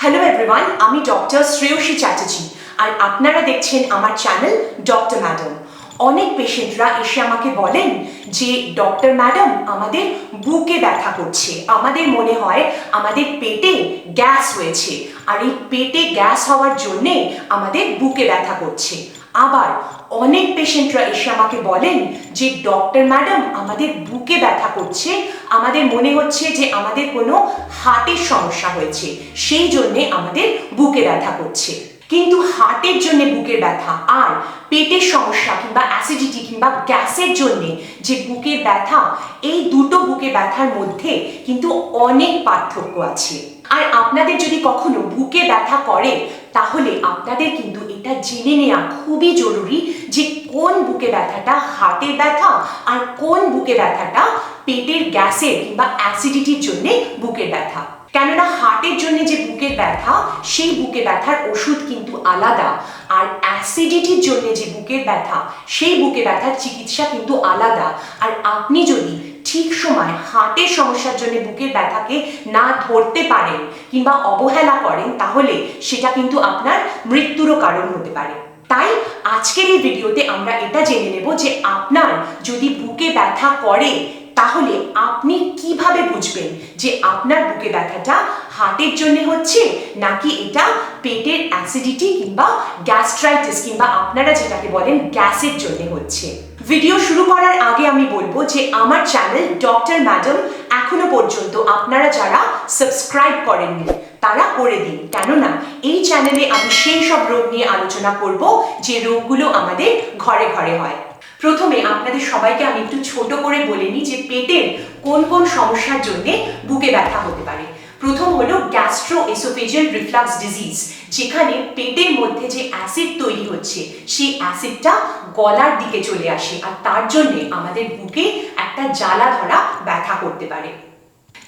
Hello everyone, আমি doctor Shreyasi Chatterjee আর আপনারা দেখছেন আমার চ্যানেল ডক্টর ম্যাডাম। অনেক পেশেন্টরা এসে আমাকে বলেন যে ডক্টর ম্যাডাম আমাদের বুকে ব্যথা করছে, আমাদের মনে হয় আমাদের পেটে গ্যাস হয়েছে আর এই পেটে গ্যাস হওয়ার জন্যে আমাদের বুকে ব্যথা করছে। আবার অনেক পেশেন্টরা এসে আমাকে বলেন যে ডক্টর ম্যাডাম আমাদের বুকে ব্যথা করছে, আমাদের মনে হচ্ছে যে আমাদের কোনো হার্টের সমস্যা হয়েছে, সেই জন্যে আমাদের বুকে ব্যথা করছে। কিন্তু হার্টের জন্য বুকের ব্যথা আর পেটের সমস্যা কিংবা অ্যাসিডিটি কিংবা গ্যাসের জন্য যে বুকের ব্যথা, এই দুটো বুকে ব্যথার মধ্যে কিন্তু অনেক পার্থক্য আছে। আর আপনাদের যদি কখনো বুকে ব্যথা করে তাহলে আপনাদের কিন্তু এটা জেনে নেওয়া খুবই জরুরি যে কোন বুকে ব্যথাটা হার্টের ব্যথা আর কোন বুকে ব্যথাটা পেটের গ্যাসের কিংবা অ্যাসিডিটির জন্য বুকের ব্যথা। কেননা হার্টের জন্য যে বুকের ব্যথা, সেই বুকে ব্যথার ওষুধ কিন্তু আলাদা, আর অ্যাসিডিটির জন্য যে বুকের ব্যথা, সেই বুকে ব্যথার চিকিৎসা কিন্তু আলাদা। আর আপনি যদি ঠিক সময় হার্টের সমস্যার জন্য বুকের ব্যথাকে না ধরতে পারেন কিংবা অবহেলা করেন, তাহলে সেটা কিন্তু আপনার মৃত্যুরও কারণ হতে পারে। তাই আজকের এই ভিডিওতে আমরা এটা জেনে নেব যে আপনার যদি বুকে ব্যথা করে তাহলে আপনি কিভাবে বুঝবেন যে আপনার বুকে ব্যথাটা হার্টের জন্য হচ্ছে নাকি এটা পেটের অ্যাসিডিটি কিংবা গ্যাস্ট্রাইটিস কিংবা আপনারা যেটাকে বলেন গ্যাসের জন্য হচ্ছে। ভিডিও শুরু করার আগে আমি বলবো যে আমার চ্যানেল ডক্টর ম্যাডাম এখনো পর্যন্ত আপনারা যারা সাবস্ক্রাইব করেননি তারা করে দিন, কেননা এই চ্যানেলে আমি সেই সব রোগ নিয়ে আলোচনা করব যে রোগগুলো আমাদের ঘরে ঘরে হয়। প্রথমে আপনাদের সবাইকে আমি একটু ছোট করে বলে নিই যে পেটের কোন কোন সমস্যার জন্য বুকে ব্যথা হতে পারে। প্রথম হলো গ্যাস্ট্রোএসোফেজিয়াল রিফ্লাক্স ডিজিজ, যেখানে পেটের মধ্যে যে অ্যাসিড তৈরি হচ্ছে সেই অ্যাসিডটা গলার দিকে চলে আসে আর তার জন্য আমাদের বুকে একটা জ্বালা ধরা ব্যথা করতে পারে।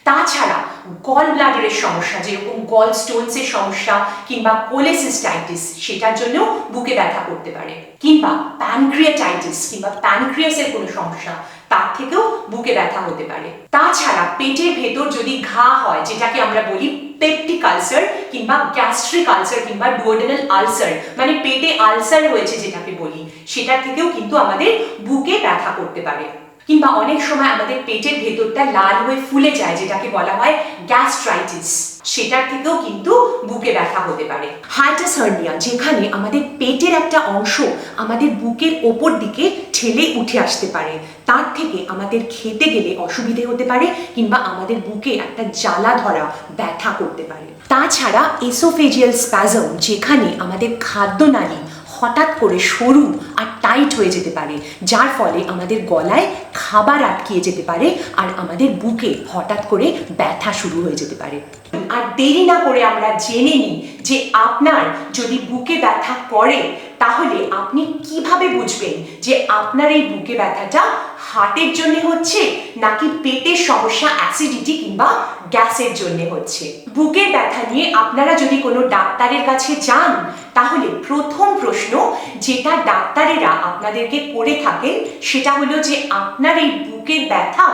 তাছাড়া গল ব্লাডারের সমস্যা, যেরকম গল স্টোনসের সমস্যা কিংবা কোলেসিস্টাইটিস, সেটার জন্য বুকে ব্যথা করতে পারে। কিংবা প্যানক্রিয়াটাইটিস কিংবা প্যানক্রিয়াসের কোনো সমস্যা, তার থেকেও বুকে ব্যথা হতে পারে। তাছাড়া পেটের ভেতর যদি ঘা হয়, যেটাকে আমরা বলি পেপটিক আলসার কিংবা গ্যাস্ট্রিক আলসার কিংবা ডুওডেনাল আলসার, মানে পেটে আলসার হয়েছে যেটাকে বলি, সেটার থেকেও কিন্তু আমাদের বুকে ব্যথা করতে পারে। কিংবা অনেক সময় আমাদের পেটের ভেতরটা লাল হয়ে ফুলে যায়, যেটাকে বলা হয় গ্যাস্ট্রাইটিস, সেটার থেকেও কিন্তু বুকে ব্যথা হতে পারে। হাইটাস হার্নিয়া, যেখানে আমাদের পেটের একটা অংশ আমাদের বুকের ওপর দিকে ঠেলে উঠে আসতে পারে, তার থেকে আমাদের খেতে গেলে অসুবিধে হতে পারে কিংবা আমাদের বুকে একটা জ্বালা ধরা ব্যথা করতে পারে। তাছাড়া এসোফেজিয়াল স্প্যাজম, যেখানে আমাদের খাদ্যনালী হঠাৎ করে সরু আর টাইট হয়ে যেতে পারে, যার ফলে আমাদের গলায় খাবার আটকিয়ে যেতে পারে আর আমাদের বুকে হঠাৎ করে ব্যথা শুরু হয়ে যেতে পারে। আর দেরি না করে আমরা জেনে নিই যে আপনার যদি বুকে ব্যথা করে তাহলে আপনি কিভাবে বুঝবেন যে আপনার এই বুকে ব্যথাটা হার্টের জন্য হচ্ছে নাকি পেটের সমস্যা অ্যাসিডিটি কিংবা গ্যাসের জন্য হচ্ছে। বুকের ব্যথা নিয়ে আপনারা যদি কোনো ডাক্তারের কাছে যান তাহলে প্রথম প্রশ্ন যেটা ডাক্তারেরা আপনাদেরকে করে থাকেন সেটা হলো যে আপনার এই বুকের ব্যথা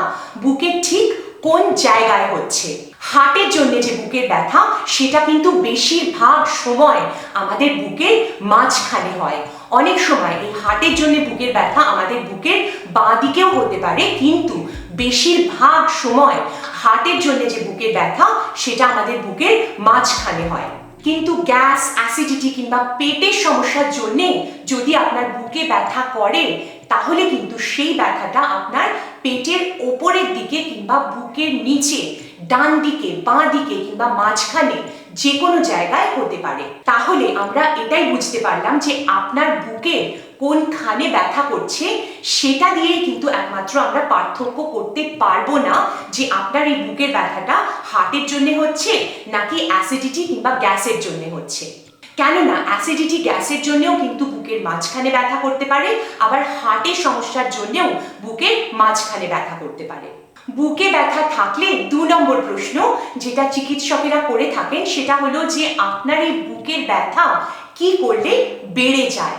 বুকের ঠিক কোন জায়গায় হচ্ছে। হার্টের জন্য যে বুকের ব্যথা সেটা কিন্তু বেশিরভাগ সময় আমাদের বুকের মাঝখানে হয়। অনেক সময় এই হার্টের জন্য বুকের ব্যথা আমাদের বুকের বাঁ দিকেও হতে পারে, কিন্তু বেশিরভাগ সময় হার্টের জন্য যে বুকের ব্যথা সেটা আমাদের বুকের মাঝখানে হয়। কিন্তু গ্যাস, অ্যাসিডিটি কিংবা পেটের সমস্যার জন্য যদি আপনার বুকে ব্যথা করে তাহলে কিন্তু সেই ব্যথাটা আপনার পেটের ওপরের দিকে কিংবা বুকের নিচে, ডান দিকে, বাঁ দিকে কিংবা মাঝখানে যে কোনো জায়গায় হতে পারে। তাহলে আমরা এটাই বুঝতে পারলাম যে আপনার বুকে কোনখানে ব্যথা করছে, সেটা দিয়ে কিন্তু একমাত্র আমরা পার্থক্য করতে পারবো না যে আপনার এই বুকের ব্যথাটা হার্টের জন্য হচ্ছে নাকি অ্যাসিডিটি কিংবা গ্যাসের জন্য হচ্ছে। কেননা অ্যাসিডিটি, গ্যাসের জন্যও কিন্তু বুকের মাঝখানে ব্যথা করতে পারে, আবার হার্টের সমস্যার জন্যও বুকের মাঝখানে ব্যথা করতে পারে। বুকে ব্যথা থাকলে 2 নম্বর প্রশ্ন যেটা চিকিৎসকেরা করে থাকেন সেটা হলো যে আপনার এই বুকের ব্যথা কি করলে বেড়ে যায়।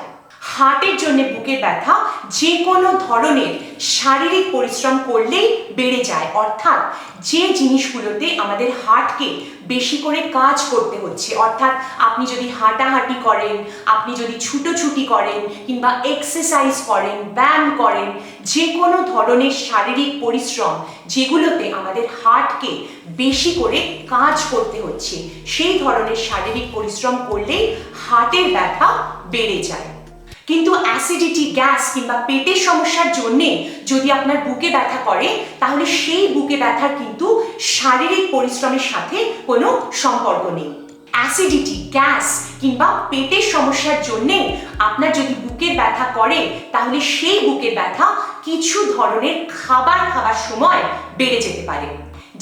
হার্টের জন্য বুকের ব্যথা যে কোনো ধরনের শারীরিক পরিশ্রম করলেই বেড়ে যায়, অর্থাৎ যে জিনিসগুলোতে আমাদের হার্টকে বেশি করে কাজ করতে হচ্ছে, অর্থাৎ আপনি যদি হাঁটাহাঁটি করেন, আপনি যদি ছুটোছুটি করেন কিংবা এক্সারসাইজ করেন, ব্যায়াম করেন, যে কোনো ধরনের শারীরিক পরিশ্রম যেগুলোতে আমাদের হার্টকে বেশি করে কাজ করতে হচ্ছে, সেই ধরনের শারীরিক পরিশ্রম করলেই হার্টের ব্যথা বেড়ে যায়। কিন্তু অ্যাসিডিটি, গ্যাস কিংবা পেটের সমস্যার জন্য যদি আপনার বুকে ব্যথা করে, তাহলে সেই বুকে ব্যথার কিন্তু শারীরিক পরিশ্রমের সাথে কোনো সম্পর্ক নেই। অ্যাসিডিটি, গ্যাস কিংবা পেটের সমস্যার জন্য আপনার যদি বুকের ব্যথা করে, তাহলে সেই বুকের ব্যথা কিছু ধরনের খাবার খাবার সময় বেড়ে যেতে পারে,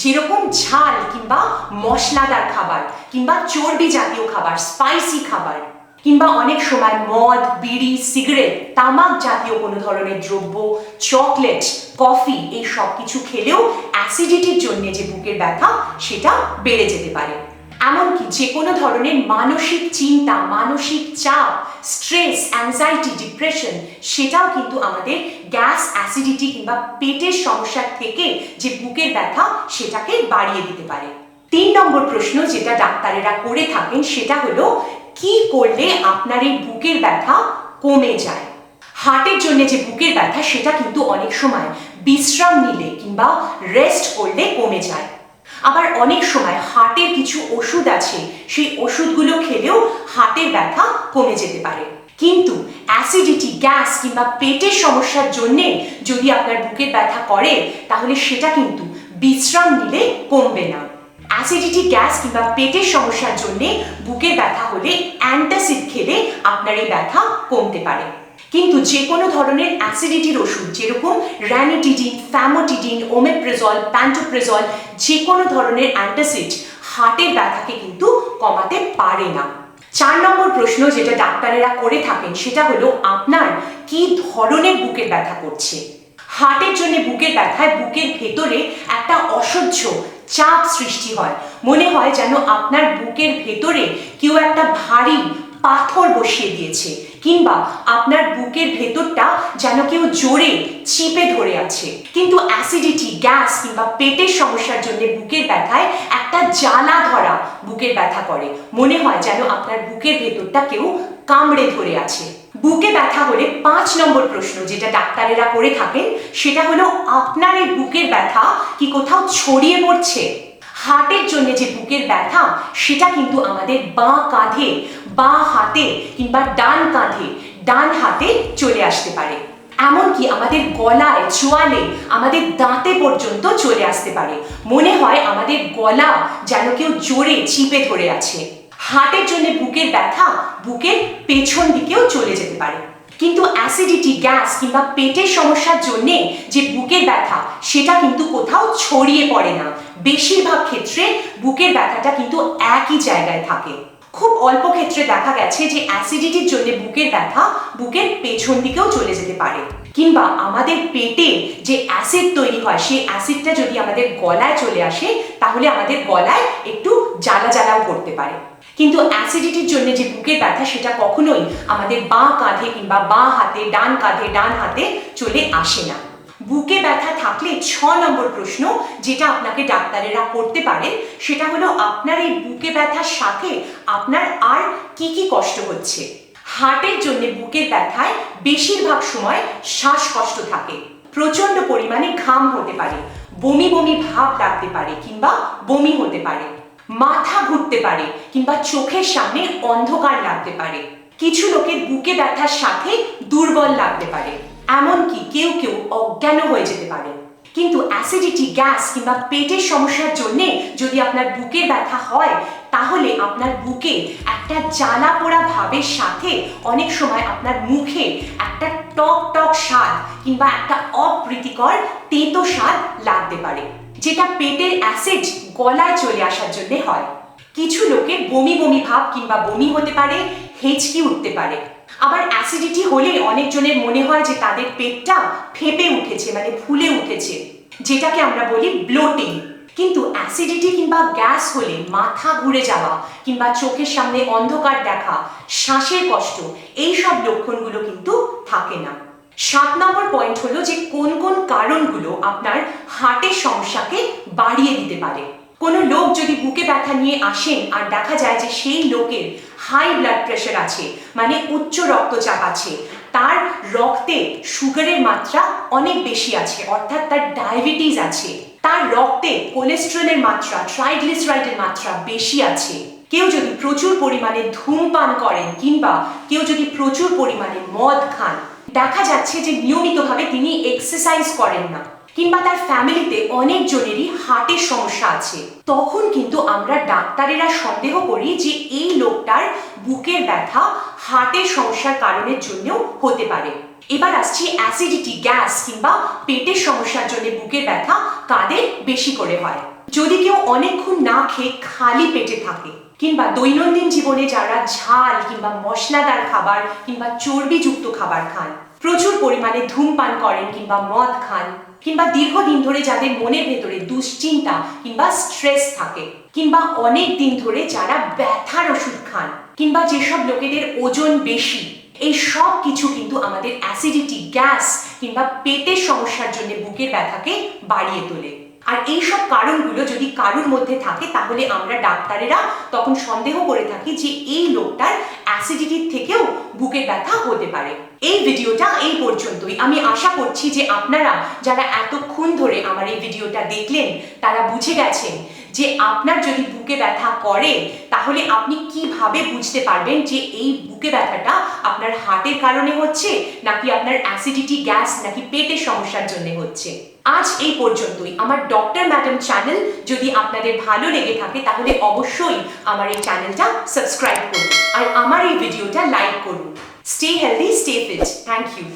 যেরকম ঝাল কিংবা মশলাদার খাবার কিংবা চর্বি জাতীয় খাবার, স্পাইসি খাবার, কিংবা অনেক সময় মদ, বিড়ি, সিগারেট, তামাক জাতীয় কোনো ধরনের দ্রব্য, চকলেট, কফি, এই সব কিছু খেলেও অ্যাসিডিটির জন্য যে বুকের ব্যথা সেটা বেড়ে যেতে পারে। এমনকি যে কোনো ধরনের মানসিক চিন্তা, মানসিক চাপ, স্ট্রেস, অ্যাংজাইটি, ডিপ্রেশন, সেটাও কিন্তু আমাদের গ্যাস, অ্যাসিডিটি কিংবা পেটের সমস্যার থেকে যে বুকের ব্যথা সেটাকে বাড়িয়ে দিতে পারে। 3 নম্বর প্রশ্ন যেটা ডাক্তারেরা করে থাকেন সেটা হলো, কি করলে আপনার এই বুকের ব্যথা কমে যায়? হার্টের জন্য যে বুকের ব্যথা সেটা কিন্তু অনেক সময় বিশ্রাম নিলে কিংবা রেস্ট করলে কমে যায়। আবার অনেক সময় হার্টের কিছু ওষুধ আছে, সেই ওষুধগুলো খেলেও হার্টের ব্যথা কমে যেতে পারে। কিন্তু অ্যাসিডিটি, গ্যাস কিংবা পেটের সমস্যার জন্য যদি আপনার বুকের ব্যথা করে, তাহলে সেটা কিন্তু বিশ্রাম নিলে কমবে না। অ্যাসিডিটি, গ্যাস কিংবা পেটের সমস্যার জন্য বুকের ব্যথা হলে অ্যান্টাসিড খেলে আপনার এই ব্যথা কমতে পারে। কিন্তু যে কোনো ধরনের অ্যাসিডিটির ওষুধ, যেরকম র্যানিটিডিন, ফ্যামোটিডিন, ওমেপ্রাজল, প্যান্টোপ্রাজল, যে কোনো ধরনের অ্যান্টাসিড হার্টের ব্যথাকে কিন্তু কমাতে পারে না। 4 নম্বর প্রশ্ন যেটা ডাক্তারেরা করে থাকেন সেটা হলো, আপনার কি ধরনের বুকের ব্যথা করছে? হার্টের জন্য বুকের ব্যথায় বুকের ভেতরে একটা অসহ্য চাপ সৃষ্টি হয়, মনে হয় যেন আপনার বুকের ভেতরে কেউ একটা ভারী পাথর বসিয়ে দিয়েছে, কিংবা আপনার বুকের ভেতরটা যেন কেউ জোরে চিপে ধরে আছে। কিন্তু অ্যাসিডিটি, গ্যাস কিংবা পেটের সমস্যার জন্য বুকের ব্যথায় একটা জ্বালা ধরা বুকের ব্যথা করে, মনে হয় যেন আপনার বুকের ভেতরটা কেউ কামড়ে ধরে আছে। বুকে ব্যথা হলে 5 নম্বর প্রশ্ন যেটা ডাক্তারেরা করে থাকেন সেটা হলো, আপনার এই বুকের ব্যথা কি কোথাও ছড়িয়ে পড়ছে? হার্টের জন্য যে বুকের ব্যথা সেটা কিন্তু আমাদের বাঁ কাঁধে, বাঁ হাতে কিংবা ডান কাঁধে, ডান হাতে চলে আসতে পারে। এমনকি আমাদের গলায়, চোয়ালে, আমাদের দাঁতে পর্যন্ত চলে আসতে পারে, মনে হয় আমাদের গলা যেন কেউ জোরে চিপে ধরে আছে। হার্টের জন্য বুকের ব্যথা বুকের পেছন দিকেও চলে যেতে পারে। কিন্তু অ্যাসিডিটি, গ্যাস কিংবা পেটের সমস্যার জন্য যে বুকের ব্যথা সেটা কিন্তু কোথাও ছড়িয়ে পড়ে না। বেশিরভাগ ক্ষেত্রে বুকের ব্যথাটা কিন্তু একই জায়গায় থাকে। খুব অল্প ক্ষেত্রে দেখা গেছে যে অ্যাসিডিটির জন্য বুকের ব্যথা বুকের পেছন দিকেও চলে যেতে পারে, কিংবা আমাদের পেটে যে অ্যাসিড তৈরি হয় সেই অ্যাসিডটা যদি আমাদের গলায় চলে আসে, তাহলে আমাদের গলায় একটু জ্বালা জ্বালাও করতে পারে। কিন্তু অ্যাসিডিটির জন্য যে বুকের ব্যথা সেটা কখনোই আমাদের বাঁ কাঁধে কিংবা বাঁ হাতে, ডান কাঁধে, ডান হাতে চলে আসে না। বুকে ব্যথা থাকলে 6 নম্বর প্রশ্ন যেটা আপনাকে ডাক্তারেরা করতে পারেন সেটা হলো, আপনার এই বুকে ব্যথার সাথে আপনার আর কি কি কষ্ট হচ্ছে? হার্টের জন্য বুকের ব্যথায় বেশিরভাগ সময় শ্বাসকষ্ট থাকে, প্রচন্ড পরিমাণে ঘাম হতে পারে, বমি বমি ভাব লাগতে পারে কিংবা বমি হতে পারে, মাথা ঘুরতে পারে কিংবা চোখের সামনে অন্ধকার লাগতে পারে। কিছু লোকের বুকে ব্যথার সাথে দুর্বল লাগতে পারে, এমনকি কেউ কেউ অজ্ঞান হয়ে যেতে পারে। কিন্তু অ্যাসিডিটি, গ্যাস কিংবা পেটের সমস্যার জন্য যদি আপনার বুকের ব্যথা হয়, তাহলে আপনার বুকে একটা জ্বালা পোড়া ভাবের সাথে অনেক সময় আপনার মুখে একটা টক টক স্বাদ কিংবা একটা অপ্রীতিকর তেতো স্বাদ লাগতে পারে, যেটা পেটের অ্যাসিড গলায় চলে আসার জন্য হয়। কিছু লোকের বমি বমি ভাব কিংবা বমি হতে পারে, হেঁচকি উঠতে পারে। আবার অ্যাসিডিটি হলে অনেকজনের মনে হয় যে তাদের পেটটা ফেপে উঠেছে, মানে ফুলে উঠেছে, যেটাকে আমরা বলি ব্লোটিং। কিন্তু অ্যাসিডিটি কিংবা গ্যাস হলে মাথা ঘুরে যাওয়া কিংবা চোখের সামনে অন্ধকার দেখা, শ্বাসের কষ্ট, এই সব লক্ষণগুলো কিন্তু থাকে না। 7 নম্বর পয়েন্ট হলো যে কোন কোন কারণগুলো আপনার হার্টের সমস্যাকে বাড়িয়ে দিতে পারে। কোনো লোক যদি বুকে ব্যথা নিয়ে আসেন আর দেখা যায় যে সেই লোকের হাই ব্লাড প্রেশার আছে, মানে উচ্চ রক্তচাপ আছে, তার রক্তে সুগারের মাত্রা অনেক বেশি আছে, অর্থাৎ তার ডায়াবেটিস আছে, তার রক্তে কোলেস্টেরলের মাত্রা, ট্রাইগ্লিসারাইডের মাত্রা বেশি আছে, কেউ যদি প্রচুর পরিমাণে ধূমপান করেন কিংবা কেউ যদি প্রচুর পরিমাণে মদ খান, দেখা যাচ্ছে যে নিয়মিতভাবে তিনি এক্সারসাইজ করেন না, কিংবা তার ফ্যামিলিতে অনেকজনেরই হার্টের সমস্যা আছে, তখন কিন্তু আমরা ডাক্তারেরা সন্দেহ করি যে এই লোকটার বুকের ব্যথা হার্টের সমস্যার কারণের জন্যও হতে পারে। এবার আসছি অ্যাসিডিটি, গ্যাস কিংবা পেটের সমস্যার জন্য বুকের ব্যথা কাদের বেশি করে হয়। যদি কেউ অনেকক্ষণ না খেয়ে খালি পেটে থাকে, কিংবা দৈনন্দিন জীবনে যারা ঝাল কিংবা মশলাদার খাবার কিংবা চর্বিযুক্ত খাবার খান, প্রচুর পরিমাণে ধূমপান করেন কিংবা মদ খান, কিংবা দীর্ঘদিন ধরে যাদের মনের ভেতরে দুশ্চিন্তা কিংবা স্ট্রেস থাকে, কিংবা অনেক দিন ধরে যারা ব্যথার ওষুধ খান, কিংবা যেসব লোকেদের ওজন বেশি, এই সব কিছু কিন্তু আমাদের অ্যাসিডিটি, গ্যাস কিংবা পেটের সমস্যার জন্য বুকের ব্যথাকে বাড়িয়ে তোলে। আর এই সব কারণগুলো যদি কারোর মধ্যে থাকে তাহলে আমরা ডাক্তারেরা তখন সন্দেহ করে থাকি যে এই লোকটার অ্যাসিডিটির থেকেও বুকের ব্যথা হতে পারে। এই ভিডিওটা এই পর্যন্তই। আমি আশা করছি যে আপনারা যারা এতক্ষণ ধরে আমার এই ভিডিওটা দেখলেন তারা বুঝে গেছেন যে আপনার যদি বুকে ব্যথা করে তাহলে আপনি কিভাবে বুঝতে পারবেন যে এই বুকে ব্যথাটা আপনার হার্টের কারণে হচ্ছে নাকি আপনার অ্যাসিডিটি, গ্যাস নাকি পেটের সমস্যার জন্য হচ্ছে। আজ এই পর্যন্তই। আমার ডক্টর ম্যাডাম চ্যানেল যদি আপনাদের ভালো লেগে থাকে তাহলে অবশ্যই আমার এই চ্যানেলটা সাবস্ক্রাইব করুন আর আমার এই ভিডিওটা লাইক করুন। Stay healthy, stay fit. Thank you.